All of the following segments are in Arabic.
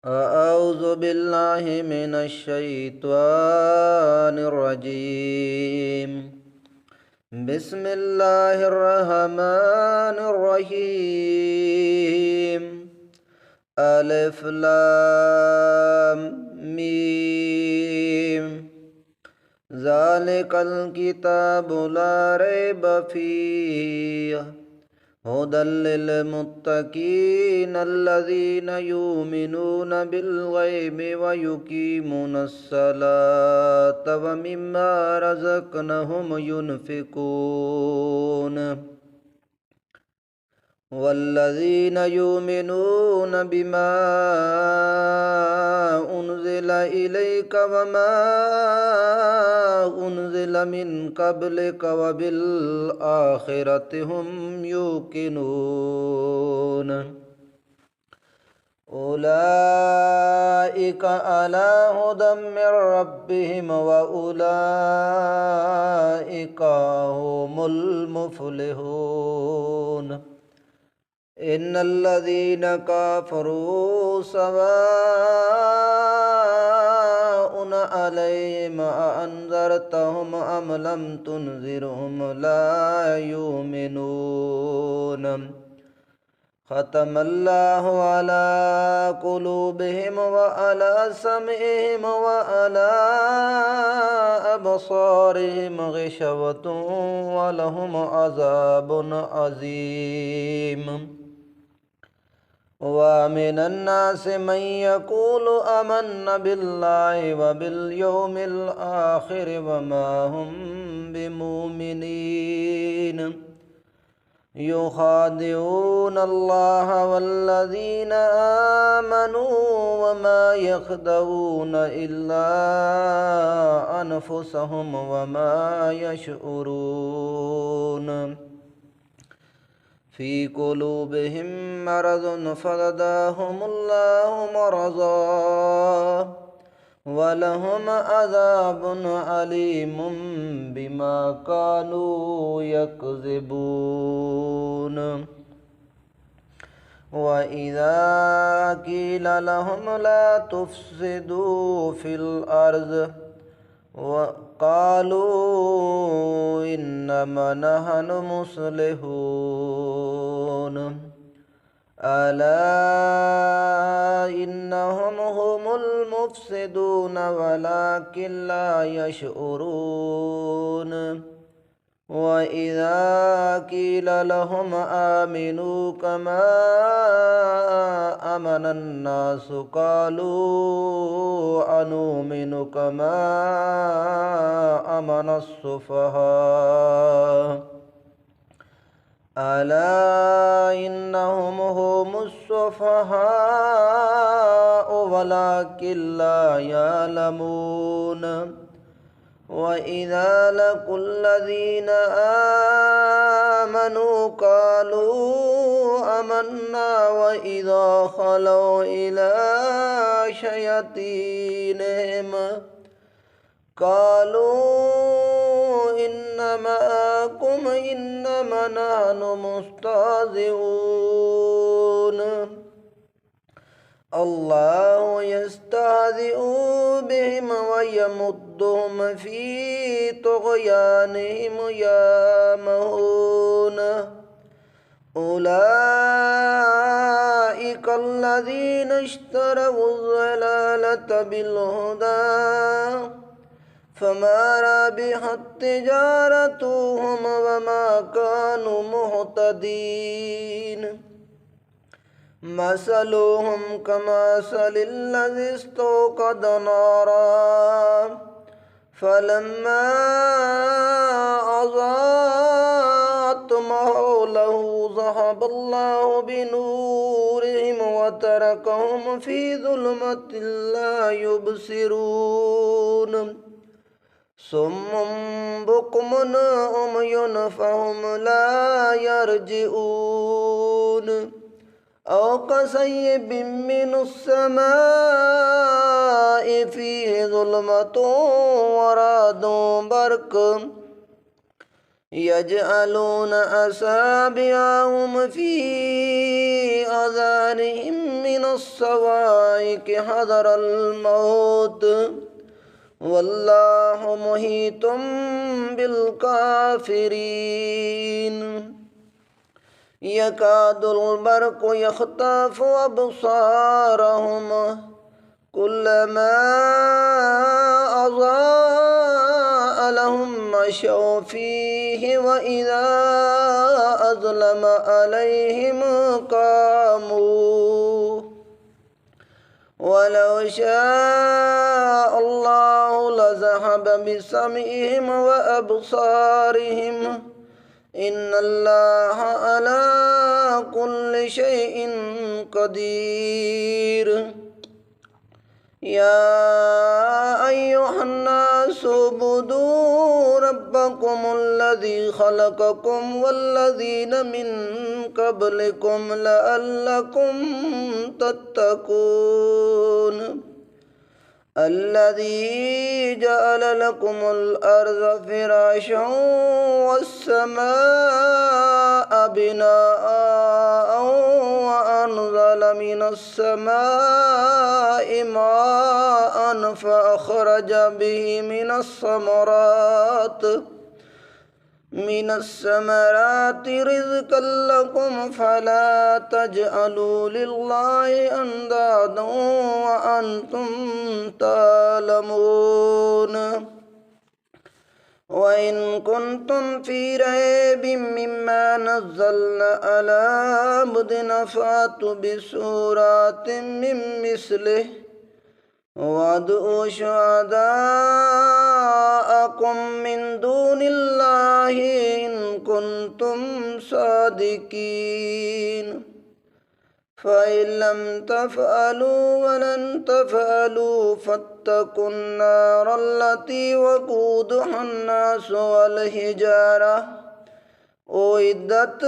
أعوذ بالله من الشيطان الرجيم. بسم الله الرحمن الرحيم. ألف لام ميم. ذلك الكتاب لا ريب فيه هدى للمتقين الذين يؤمنون بالغيب ويقيمون الصلاة ومما رزقناهم ينفقون والذين يؤمنون بما أنزل إليك وما أنزل من قبلك وبالآخرة هم يوقنون أولئك على هدى من ربهم وأولئك هم المفلحون. إن الذين كفروا سواء عليهم أأنذرتهم أم لم تنذرهم لا يؤمنون. ختم الله على قلوبهم وعلى سمعهم وعلى أبصارهم غشوة ولهم عذاب عظيم. ومن الناس من يقول آمنا بالله وباليوم الآخر وما هم بمؤمنين. يخادعون الله والذين آمنوا وما يخدعون إلا أنفسهم وما يشعرون. في قلوبهم مرض فزادهم الله مرضا ولهم عذاب أليم بما كانوا يكذبون. وإذا قيل لهم لا تفسدوا في الأرض وقالوا إنما نحن مصلحون ألا إنهم هم المفسدون ولكن لا يشعرون. وإذا قيل لهم آمنوا كما آمن الناس قالوا أنؤمن كما آمن السفهاء ألا إنهم هم السفهاء ولكن لا يعلمون. وإذا لقوا الذين آمنوا قالوا آمنا وإذا خلوا إلى شياطينهم قالوا إنما نحن مستهزئون. الله يستهزئ بهم ويمدهم في طغيانهم يعمهون. أولئك الذين اشتروا الضلالة بالهدى فما ربحت تجارتهم وما كانوا مهتدين. مثلهم كمثل الذي استوقد نارا فلما أضاءت ما حوله ذهب الله بنورهم وتركهم في ظلمة لا يبصرون. صم بكم عمي فهم لا يرجعون. أو كصيب من السماء فيه ظلمة ورعد برق يجعلون أصابعهم في آذانهم من الصواعق حذر الموت والله محيط بالكافرين يكاد البرق يخطف أبصارهم كلما أضاء لهم مشوا فيه وإذا أظلم عليهم قاموا ولو شاء الله لذهب بسمعهم وأبصارهم إن الله على كل شيء قدير يا أيها الناس اعبدوا ربكم الذي خلقكم والذين من قبلكم لعلكم تتقون الذي جعل لكم الأرض فراشا والسماء بناء وأنزل من السماء ماء فأخرج به من الثمرات رزقا لكم فلا تجعلوا لله أندادا وأنتم تعلمون وإن كنتم في ريب مما نزلنا على عبدنا فأتوا بسورة من مثله وادعوا شهداءكم من دون الله إن كنتم صادقين فإن لم تفعلوا ولن تفعلوا فاتقوا النار التي وقودها الناس والحجارة أعدت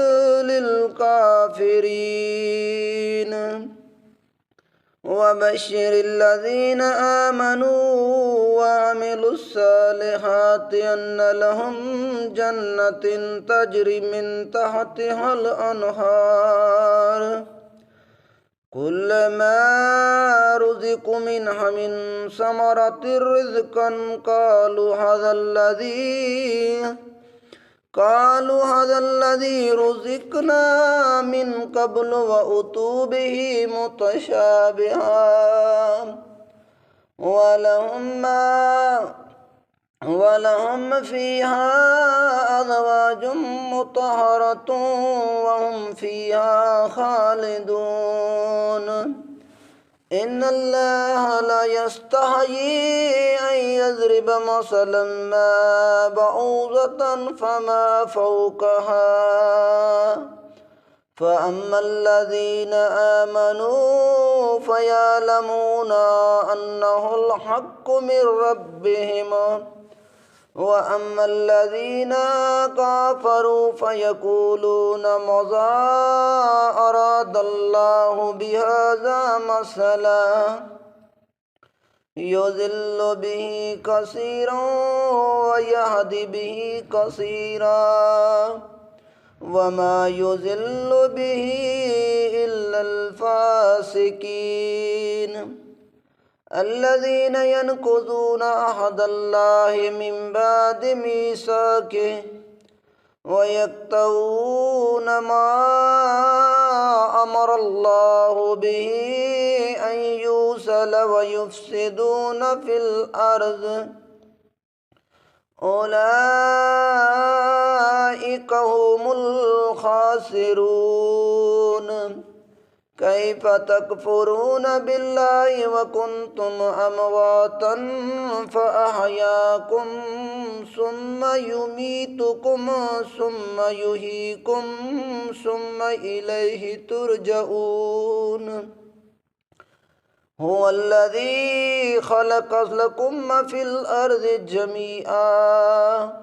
للكافرين وبشر الذين آمنوا وعملوا الصالحات أن لهم جنة تجري من تحتها الأنهار كلما رزقوا منها من ثمرة رزقا قالوا هذا الذي رزقنا من قبل وأتوا به متشابها ولهم فيها أزواج مطهرة وهم فيها خالدون إن الله لا يستحيي أن يضرب مثلا ما بعوضة فما فوقها فأما الذين آمنوا فيعلمون أنه الحق من ربهم وأما الذين كفروا فيقولون ماذا أراد الله بهذا مثلا يضل به كثيرا ويهدي به كثيرا وما يضل به إلا الفاسقين الذين ينقضون عهد الله من بعد ميثاقه ويقطعون ما أمر الله به أن يوصل ويفسدون في الأرض أولئك هم الخاسرون كيف تكفرون بالله وكنتم أمواتا فأحياكم ثم يميتكم ثم يحييكم ثم إليه ترجعون هو الذي خلق لكم ما في الأرض جميعا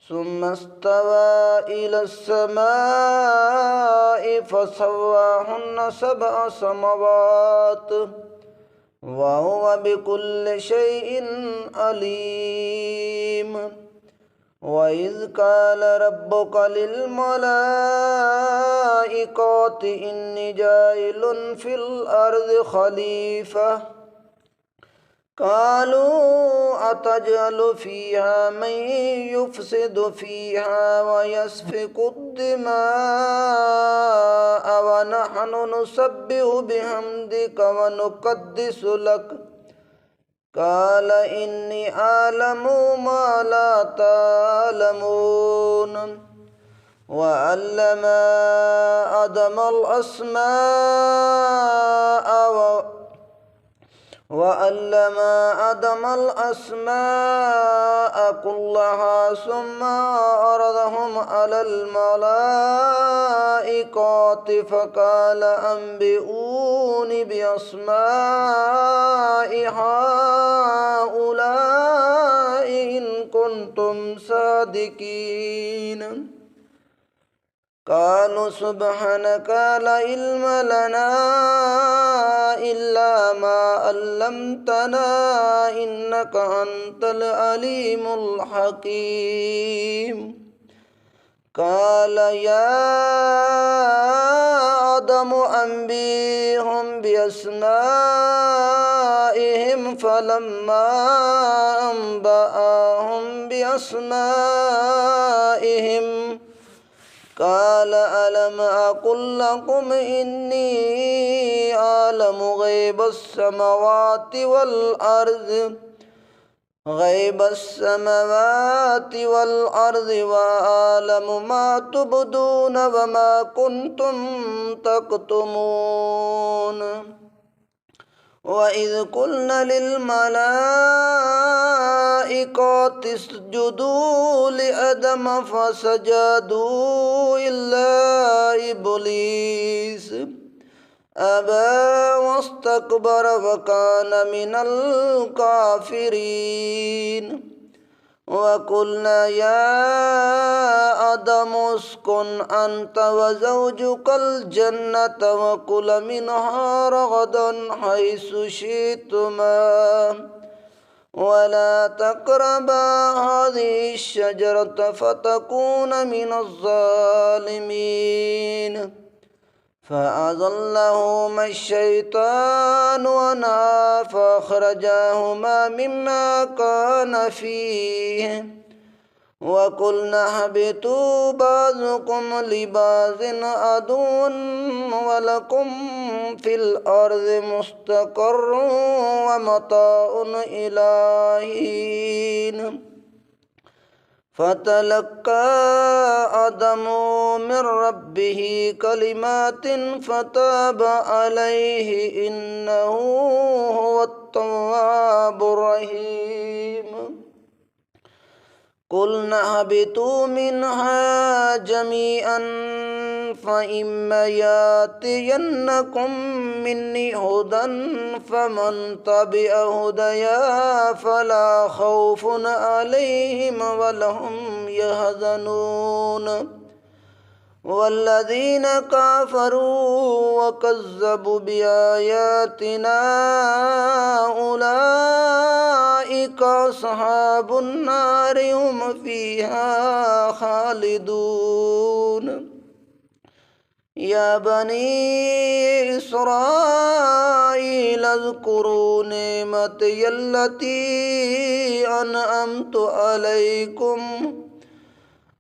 ثم استوى إلى السماء فسواهن 7 سماوات وهو بكل شيء عليم وإذ قال ربك للملائكة إني جاعل في الأرض خليفة قالوا أتجعل فيها من يفسد فيها ويسفك الدماء ونحن نسبح بحمدك ونقدس لك قال إني أعلم ما لا تعلمون وعلم آدم الأسماء كلها ثم عرضهم على الملائكة فقال أنبئوني بأسماء هؤلاء إن كنتم صادقين قالوا سبحانك لا علم لنا إلا ما علمتنا إنك أنت العليم الحكيم قال يا آدم أنبئهم بأسمائهم فلما أنبأهم بأسمائهم قال ألم أقل لكم إني أعلم غيب السماوات والأرض وأعلم ما تبدون وما كنتم تكتمون وإذ قلنا للملائكة اسجدوا لآدم فسجدوا إلا إبليس أبى واستكبر وكان من الكافرين وقلنا يا آدم اسكن أنت وزوجك الجنة وكلا منها رغدا حيث شئتما ولا تقربا هذه الشجرة فتكون من الظالمين فأضلهما الشيطان عنها فأخرجاهما مما كان فيه وقلنا اهبطوا بعضكم لبعض عدو ولكم في الأرض مستقر ومتاع إلى حين فتلقى آدم من ربه كلمات فتاب عليه إنه هو التواب الرحيم قلنا اهبطوا منها جميعا فإما يأتينكم مني هدى فمن تبع هدايا فلا خوف عليهم ولا هم يحزنون والذين كفروا وكذبوا بآياتنا أولئك أصحاب النار هم فيها خالدون يا بني إسرائيل اذكروا نعمتي التي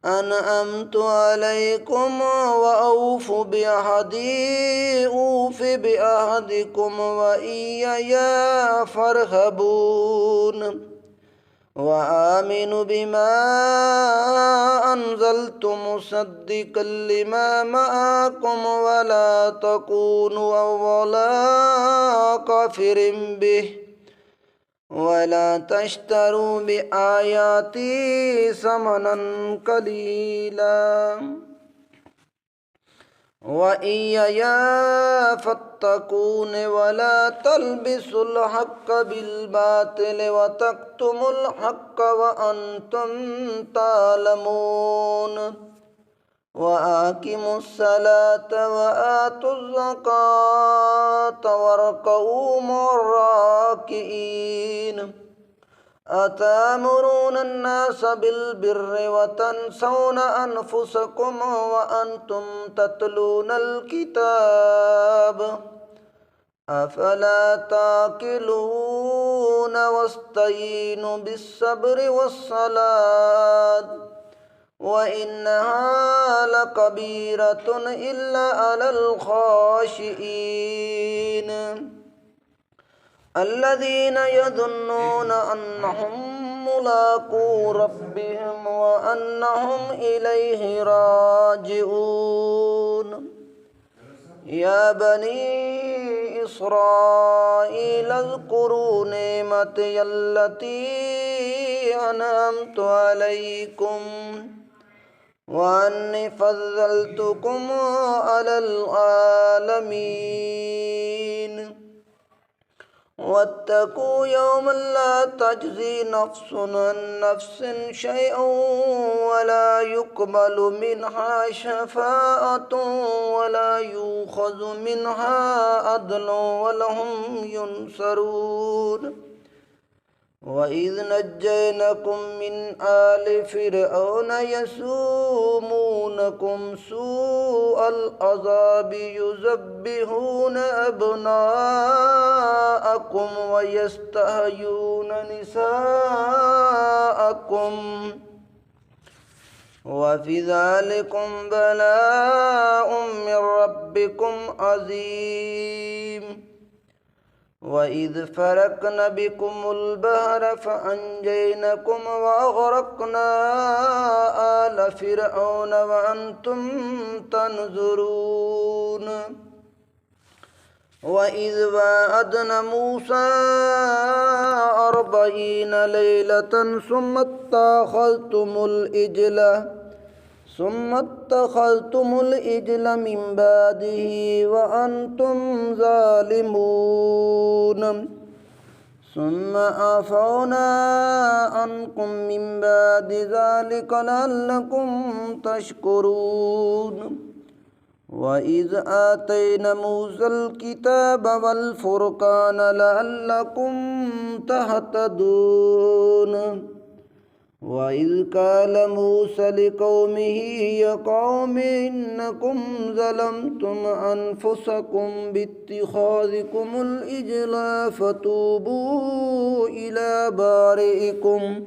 أنعمت عليكم وأوفوا بعهدي أوف بعهدكم وإياي فارهبون وآمنوا بما أنزلت مصدقا لما معكم ولا تكونوا أول كافر به ولا تشتروا بآياتي ثمنا قليلا وإياي فاتقون ولا تلبسوا الحق بالباطل وتكتموا الحق وأنتم تعلمون وأقيموا الصلاة وآتوا الزكاة واركعوا مع الراكعين أتأمرون الناس بالبر وتنسون أنفسكم وأنتم تتلون الكتاب أفلا تعقلون واستعينوا بالصبر والصلاة وإنها لكبيرة إلا على الخاشعين الذين يظنون أنهم ملاقو ربهم وأنهم إليه راجعون يا بني إسرائيل اذكروا نعمتي التي أنعمت عليكم وأني فضلتكم على العالمين واتقوا يوما لا تجزي نفس عن نفس شيئا ولا يقبل منها شفاعة ولا يؤخذ منها عدل ولهم ينصرون وإذ نجيناكم من آل فرعون يسومونكم سوء العذاب يذبحون أبناءكم ويستحيون نساءكم وفي ذلكم بلاء من ربكم عظيم وإذ فرقنا بكم البحر فأنجيناكم وأغرقنا آل فرعون وأنتم تنظرون وإذ وعدنا موسى 40 ليلة ثم اتخذتم الإجل من بعده وأنتم ظالمون ثم عفونا عنكم من بعد ذلك لعلكم تشكرون وإذ آتينا موسى الكتاب والفرقان لعلكم تهتدون وإذ قال موسى لقومه يا قوم إنكم ظلمتم أنفسكم باتخاذكم الإجل فتوبوا إلى بارئكم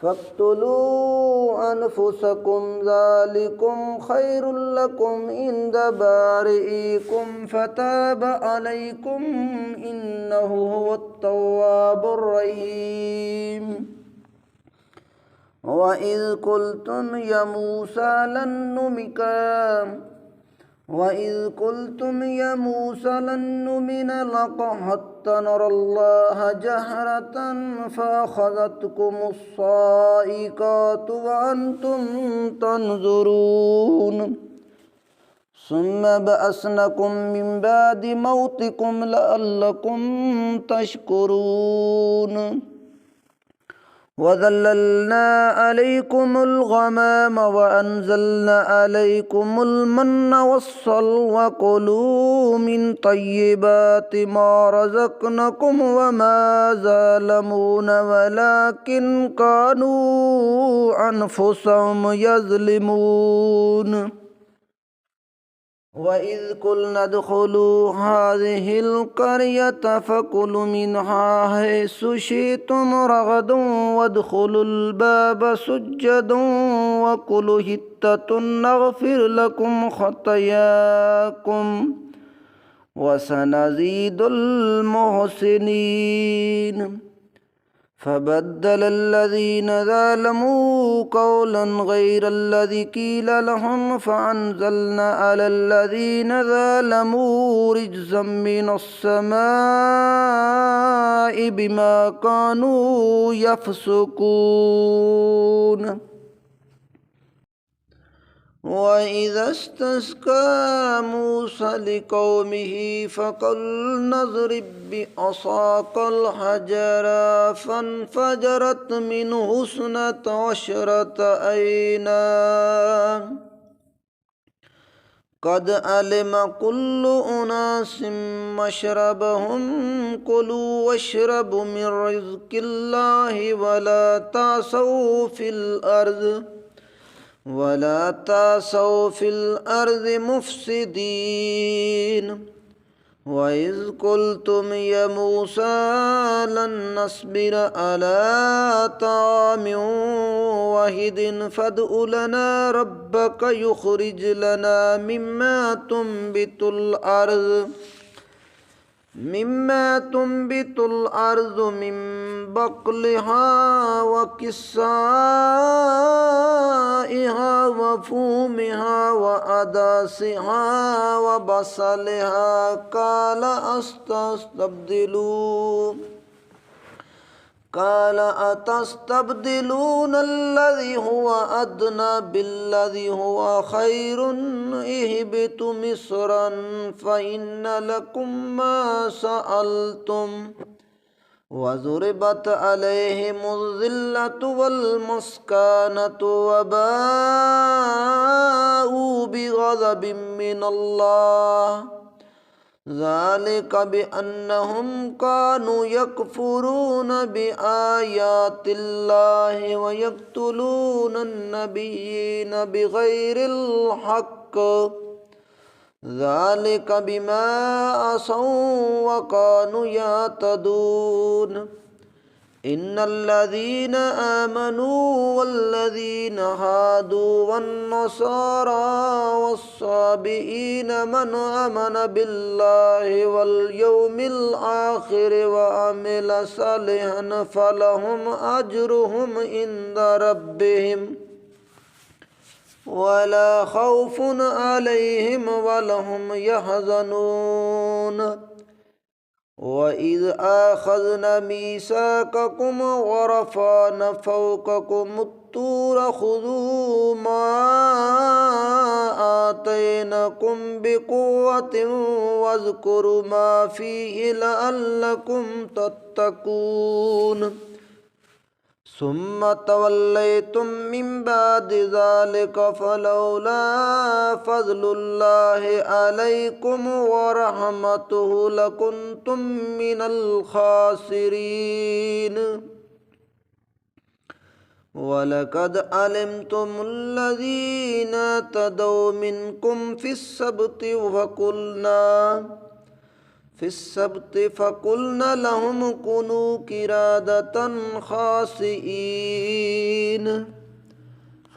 فاقتلوا أنفسكم ذلكم خير لكم عند بارئكم فتاب عليكم إنه هو التواب الرحيم وإذ قلتم يا موسى لن نؤمن لك حتى نرى الله جهرة فأخذتكم الصاعقة وأنتم تنظرون ثم بعثناكم من بعد موتكم لعلكم تشكرون وظللنا عليكم الغمام وأنزلنا عليكم المن والسلوى كلوا من طيبات ما رزقناكم وما ظلمونا ولكن كانوا أنفسهم يظلمون وإذ قلنا ادخلوا هذه القرية فكلوا منها حيث شئتم رغدا وادخلوا الباب سجدا وقولوا حطة نغفر لكم خطاياكم وسنزيد المحسنين فبدل الذين ظلموا قولا غير الذي قيل لهم فأنزلنا على الذين ظلموا رجزا من السماء بما كانوا يفسقون وإذا استسقى موسى لقومه فقل اضرب بعصاك الحجر فانفجرت منه 12 عينا قد علم كل أناس مشربهم كلوا واشربوا من رزق الله ولا تعثوا في الأرض مفسدين وإذ قلتم يا موسى لن نصبر على طعام واحد فادع لنا ربك يخرج لنا مما تنبت الأرض من بقلها وكسائها وفومها وعدسها وبصلها قال أتستبدلون الذي هو أدنى بالذي هو خير اهبطوا مصرا فإن لكم ما سألتم وضربت عليهم الذلة والمسكنة وباءوا بغضب من الله ذلك بأنهم كانوا يكفرون بآيات الله ويقتلون النبيين بغير الحق ذلك بما عصوا وكانوا يعتدون إن الذين آمنوا والذين هادوا والنصارى والصابئين من آمن بالله واليوم الآخر وعمل صالحا فلهم أجرهم عند ربهم ولا خوف عليهم ولا هم يحزنون وإذ أخذنا ميثاقكم ورفعنا فوقكم الطور خذوا ما آتيناكم بقوة واذكروا ما فيه لعلكم تتقون ثم توليتم من بعد ذلك فلولا فضل الله عليكم ورحمته لكنتم من الخاسرين ولقد علمتم الذين اعتدوا منكم في السبت فقلنا لهم كونوا قردة خاسئين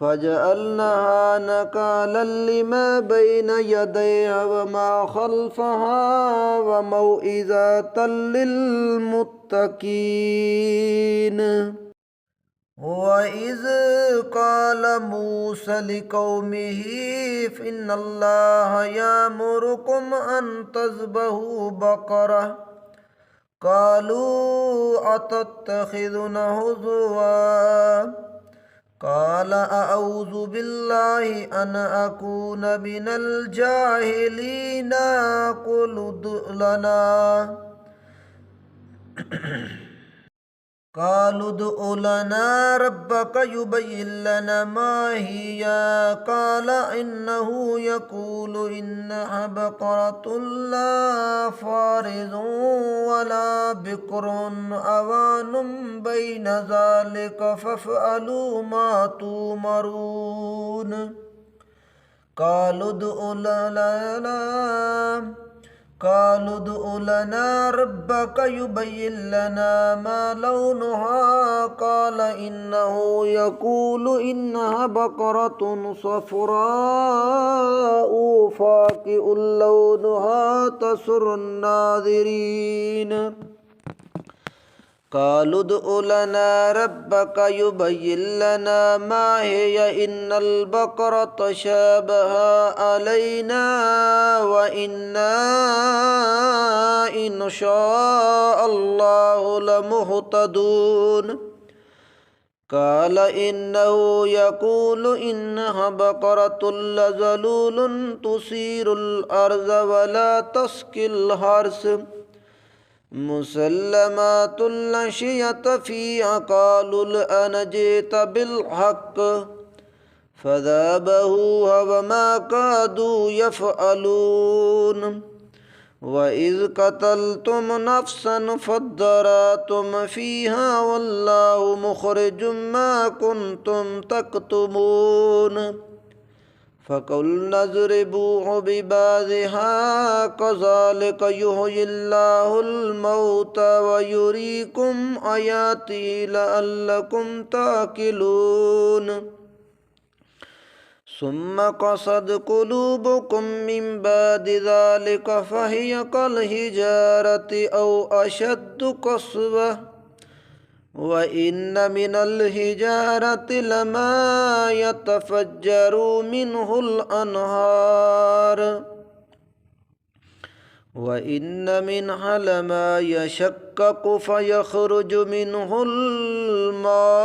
فجعلناها نكالا لما بين يديها وما خلفها وموعظة للمتقين وإذ قال موسى لقومه إن الله يأمركم أن تذبحوا بقرة قالوا أتتخذنا هزوا قال أعوذ بالله أن أكون من الجاهلين قالوا ادع لنا ربك يبين لنا ما هي قال إنه يقول إنها بقرة لا فارض ولا بكر عوان بين ذلك فافعلوا ما تؤمرون قالوا ادع لنا ربك يبين لنا ما لونها قال إنه يقول إنها بقرة صفراء فاقع لونها تسر الناظرين قالوا ادع لنا ربك يبين لنا ما هي إن البقرة شابه علينا وإنا إن شاء الله لمهتدون قال إنه يقول إنها بقرة لذلول تثير الأرض ولا تسقي الحرث مسلمات لا شية فيها قالوا الآن جئت بالحق فذابحوها وما كادوا يفعلون وإذ قتلتم نفسا فادارأتم فيها والله مخرج ما كنتم تكتمون فقلنا اضربوه ببعضها كذلك يحيي الله الموتى ويريكم آياته لعلكم تعقلون ثم قست قلوبكم من بعد ذلك فهي كالحجارة أو أشد قسوة وإن من الحجارة لما يتفجر منه الأنهار وإن منها لما يشقق فيخرج منه الماء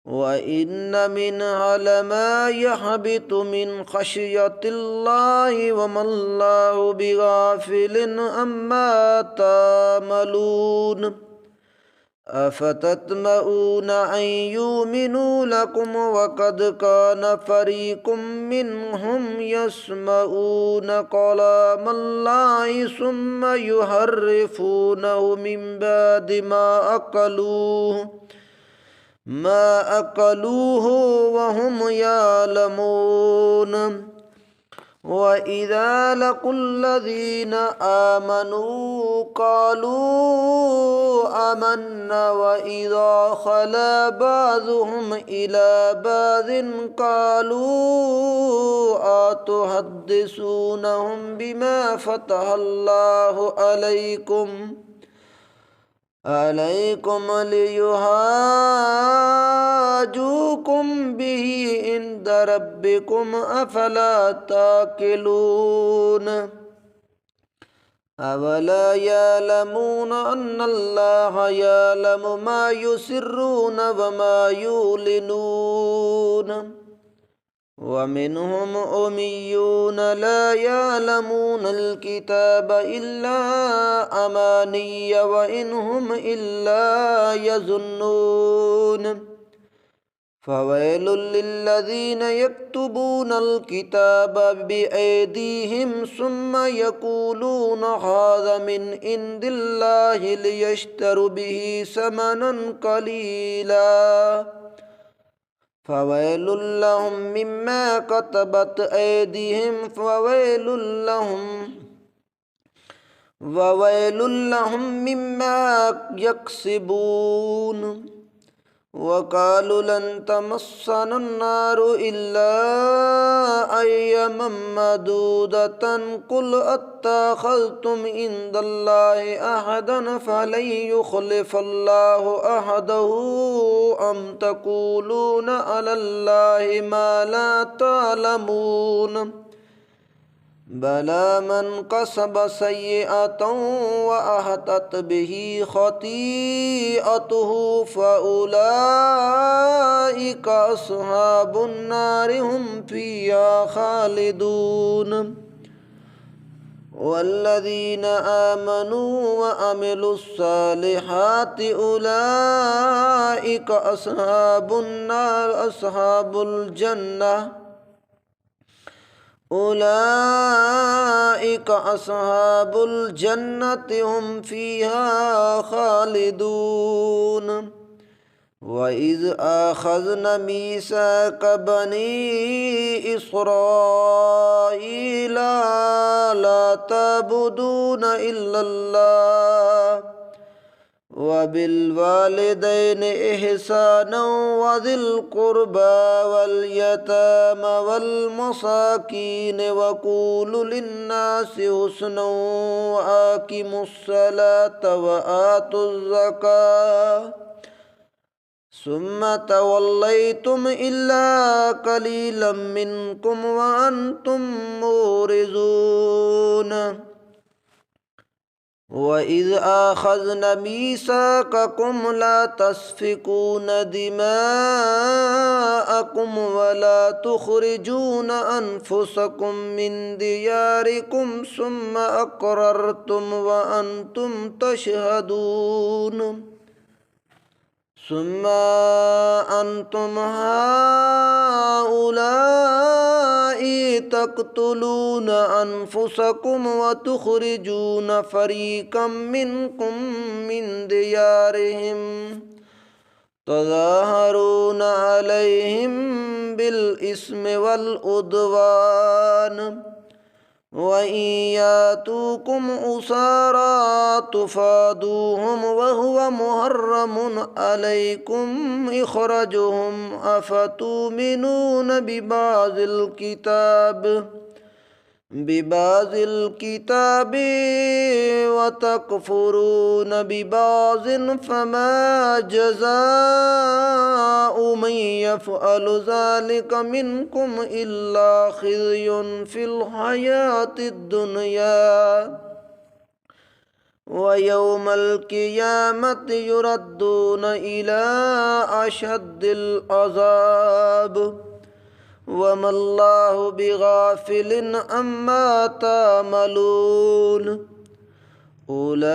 وإن منها لما يهبط من خشية الله وما الله بغافل عما تعملون أفتطمعون أن يؤمنوا لكم وقد كان فريق منهم يسمعون كلام الله ثم يحرفونه من بعد ما أكلوه وهم يعلمون وإذا لقوا الذين آمنوا قالوا آمنا وإذا خلا بعضهم إلى بعض قالوا أتحدثونهم بما فتح الله عليكم ليحاجوكم به عند ربكم أفلا تعقلون أولا يعلمون أن الله يعلم ما يسرون وما يعلنون ومنهم أميون لا يعلمون الكتاب إلا أماني وإن هم إلا يظنون فويل للذين يكتبون الكتاب بأيديهم ثم يقولون هذا من عند الله ليشتروا به ثمنا قليلا فويل لهم مما كتبت أيديهم وويل لهم مما يكسبون وقالوا لن تمسنا النار إلا أياما معدودة قل أتخذتم عند الله أحدا فلن يخلف الله أحده أم تقولون على الله ما لا تعلمون بلى من كسب سيئة وأحاطت به خطيئته فأولئك أصحاب النار هم فيها خالدون والذين آمنوا وعملوا الصالحات أولئك أصحاب النار أولئك أصحاب الجنة هم فيها خالدون وإذ أخذنا ميثاق بني إسرائيل لا تعبدون إلا الله وبالوالدين إحسانا وذي القربى واليتامى والمساكين وقولوا للناس حسنا وأقيموا الصلاة وآتوا الزكاة ثم توليتم إلا قليلا منكم وأنتم معرضون وإذ أخذنا ميثاقكم لا تسفكون دماءكم ولا تخرجون أنفسكم من دياركم ثم أقررتم وأنتم تشهدون ثم أنتم هؤلاء تقتلون أنفسكم وتخرجون فريقا منكم من ديارهم تظاهرون عليهم بالإثم والعدوان وإن يأتوكم أسارى تفادوهم وهو محرم عليكم إخراجهم أفتؤمنون ببعض الكتاب وتكفرون ببعض فما جزاء من يفعل ذلك منكم إلا خزي في الحياة الدنيا ويوم القيامة يردون إلى أشد العذاب وما الله بغافل عما تعملون أولئك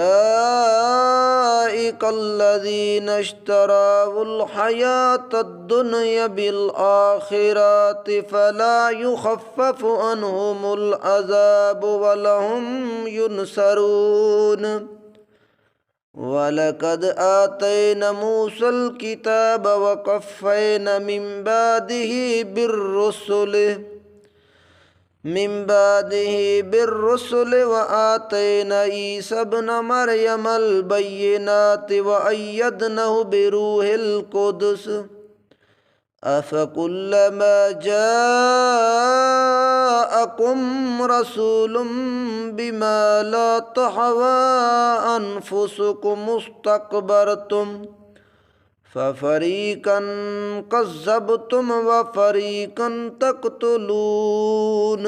الذين اشتروا الحياة الدنيا بالآخرة فلا يخفف عنهم العذاب ولهم ينصرون ولقد آتينا موسى الكتاب وقفينا من بعده بالرسل وآتينا عيسى ابن مريم البينات وأيدناه بروح القدس أفكلما جاءكم رسول بما لا تهوى أنفسكم استكبرتم ففريقا كذبتم وفريقا تقتلون